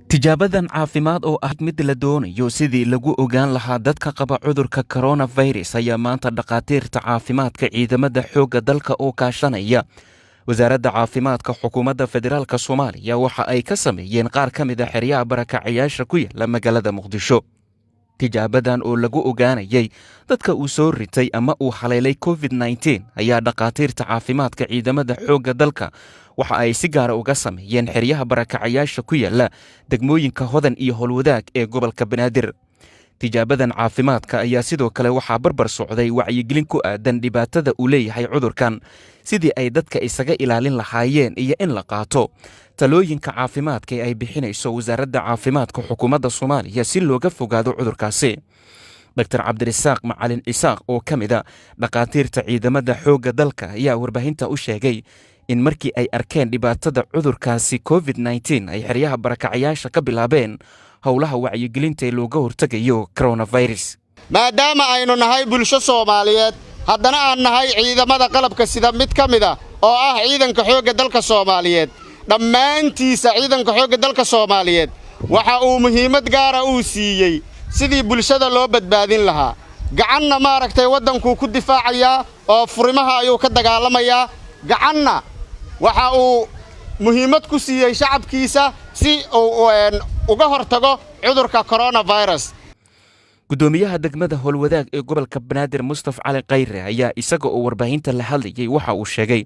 tijaabadan caafimaad oo ah mid la doonayo sidii lagu ogaan lahaa dadka qaba cudurka coronavirus ayaa maanta dhaqaatiirta caafimaadka ciidamada xoogga dalka oo kaashanaya wasaaradda caafimaadka xukuumadda federaalka Soomaaliya waxa ay ka sameeyeen qaar ka mid ah xeryaha barakacayaasha ku yaala magaalada Muqdisho. tijaabadan oo lagu ogaanayay dadka uu soo ritay ama uu haleelay COVID-19 ayaa dhaqaatiirta caafimaadka ciidamada xoogga dalka waxa ay si gaar uga sameeyeen xeryaha barakacayaasha ku yaala degmooyinka Hodan iyo Howlwadaag ee gobolka Banaadir. tijaabadan caafimaadka ayaa sidoo kale waxaa barbar socday wacyigelin ku aadan dhibaatada uu leeyahay cudurkan, sidii ay dadka isaga ilaalin lahaayeen iyo in la qaato talooyinka caafimaadka ee ay bixinayso wasaaradda caafimaadka xukuumadda Soomaaliya si looga fogaado cudurkaasi. Dr. Cabdirasaaq Macalin Isaaq oo ka mid ah dhaqaatiirta ciidamada xoogga dalka ayaa warbaahinta u sheegay in markii ay arkeen dhibaatada cudurkaasi COVID-19 ay xeryaha barakacayaasha ka bilaabeen howlaha wacyigelinta ee looga hortagayo coronavirus. maadaama aynu nahay bulsho Soomaaliyeed haddana aan nahay ciidamada qalabka sida mid ka mid ah oo ah ciidanka xoogga dalka Soomaaliyeed, dhammaantiisa ciidanka xoogga dalka Soomaaliyeed waxa uu muhiimad gaar ah u siiyay sidii bulshada loo badbaadin lahaa. gacanna maaragtay waddanku ku difaacaya oo furimaha ayuu ka dagaalamayaa, gacanna waxa uu muhiimad ku siiyay shacabkiisa si uu uga hortago cudurka coronavirus. gudoomiyaha degmada Howlwadaag ee gobolka Banaadir Mustafa Cali Khayre ayaa isaga oo warbaahinta la hadlayay waxa uu sheegay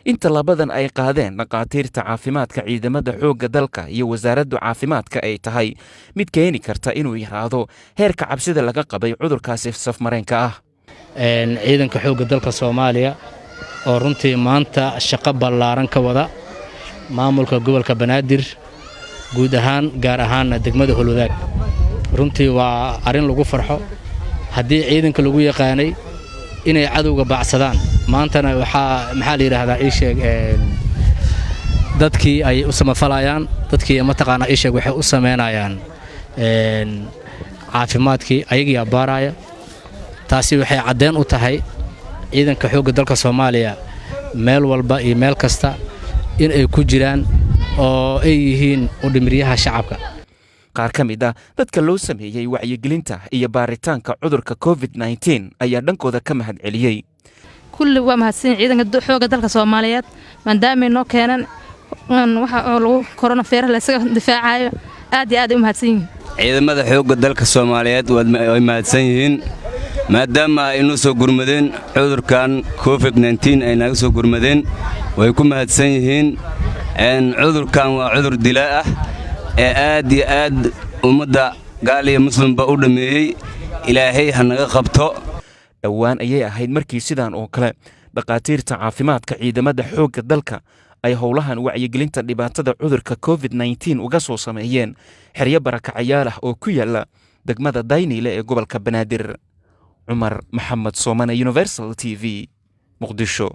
in talabadan ay qaadeen dhaqaatiirta caafimaadka ciidamada xoogga dalka iyo wasaaradda caafimaadka ay tahay mid keeni karta inuu yaraado heerka cabsida laga qabay cudurkaasi safmareenka ah. ciidanka xoogga dalka Soomaaliya oo runtii maanta shaqo ballaaran ka wada maamulka gobolka Banaadir guud ahaan gaar ahaan degmada Howlwadaag. runtii waa arin lagu farxo haddii ciidanka lagu yaqaanay inay cadowga baacsadaan maantana maxaa la yiraahdaa ii sheeg dadkii ay u samafalayaan dadkii mataqaana ii sheeg waxay u sameynayaan caafimaadkii ayagii baaraya. taasi waxay cadeen u tahay ciidanka xoogga dalka Soomaaliya meel walba iyo meel kasta in ay ku jiraan oo ay yihiin u dhimiryaha shacabka. qaar ka mid ah dadka loo sameeyay wacyigelinta iyo baaritaanka cudurka COVID-19 ayaa dhankooda ka mahad celiyay. kulli waa mahadsan ciidanka xoogga dalka Soomaaliyeed maadaama ay noo keenan waxa lagu coronavirus la isaga difaacayo aad iyo aad u mahadsan yihiin. ciidamada xoogga dalka Soomaaliyeed way mahadsan yihiin maadaama ay noo soo gurmadeen cudurkan COVID-19 ay naga soo gurmadeen way ku mahadsan yihiin. cudurkan waa cudur dilaa ah ee aad iyo aad ummadda gaal iyo muslimba u dhameeyay. ilaahay ha naga qabto. dhowaan ayay ahayd markii sidaan oo kale dhaqaatiirta caafimaadka ciidamada xoogga dalka ay howlahan wacyigelinta dhibaatada cudurka COVID-19 uga soo sameeyeen xeryo barakacayaal ah oo ku yaala degmada Daynile ee gobolka Banaadir. Cumar Maxamed Soomane, Universal TV, Muqdisho.